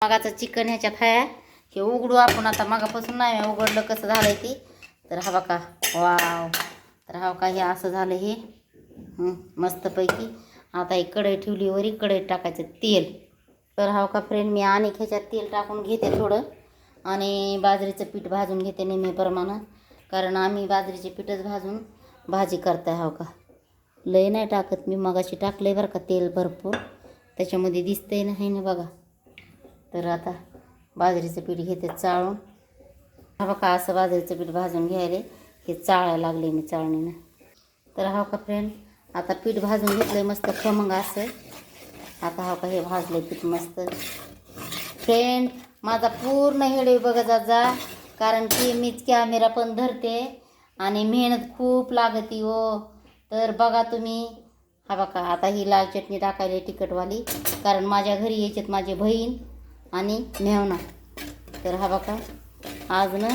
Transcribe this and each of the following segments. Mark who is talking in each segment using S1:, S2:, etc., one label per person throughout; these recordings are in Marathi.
S1: मगाचं चिकन ह्याच्यात आहे. हे उघडू आपण आता. मगापासून नाही उघडलं कसं झालंय ते. तर हा बघा. वाव. तर हा बघा हे असं झालं हे मस्तपैकी. आता एक कढई ठेवली वरी. कढईत टाकायचं तेल. तर हा बघा फ्रेंड मी आणि ह्याच्यात तेल टाकून घेते थोडं. आणि बाजरीचं पीठ भाजून घेते नेहमीप्रमाणे. कारण आम्ही बाजरीचे पीठच भाजून भाजी करताय. हा बघा लय नाही टाकत मी. मगाशी टाकलंय बरं का तेल भरपूर. त्याच्यामध्ये दिसतंय नाही ना बघा. तर आता बाजरीचं पीठ घेते चाळून. हा बघा असं बाजरीचं पीठ भाजून घ्यायला. हे चाळायला लागले मी चाळणीनं. तर हा का फ्रेंड आता पीठ भाजून घेतलंय मस्त खमंग असं. आता हा का हे भाजलंय पीठ मस्त. फ्रेंड माझा पूर्ण हेडे बघत जा. कारण की मीच कॅमेरा पण धरते आणि मेहनत खूप लागती हो. तर बघा तुम्ही. हा बघा आता ही लाल चटणी टाकायला तिखटवाली. कारण माझ्या घरी यायच्यात माझी बहीण आणि मेवना. तर हा बघा आज ना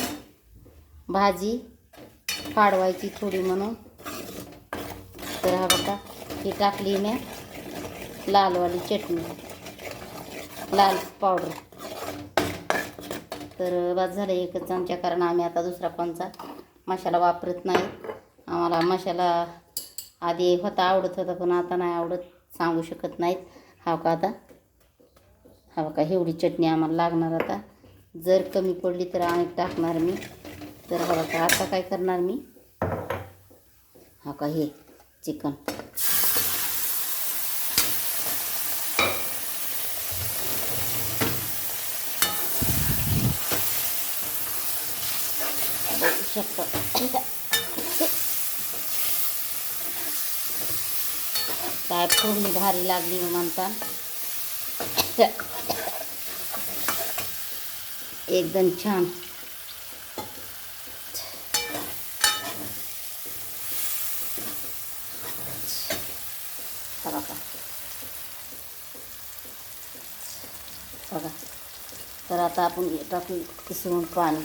S1: भाजी फाडवायची थोडी म्हणून. तर हा बघा ही टाकली मी लालवाली चटणी. लाल पावडर. तर बस झालं एकच चमचा. कारण आम्ही आता दुसरा कोणचा मसाला वापरत नाही. आम्हाला मसाला आधी होता आवडत होता पण आता नाही आवडत. सांगू शकत नाहीत. हा का आता हा बघा एवढी चटणी आम्हाला लागणार आता. जर कमी पडली तर आणि टाकणार मी. तर हा बघा आता काय करणार मी. हा का हे चिकन बघू शकता. काय फोडणी भारी लागली म्हणता. एकदम छान. बघा बघा. तर आता आपण टाकू किसून पाणी.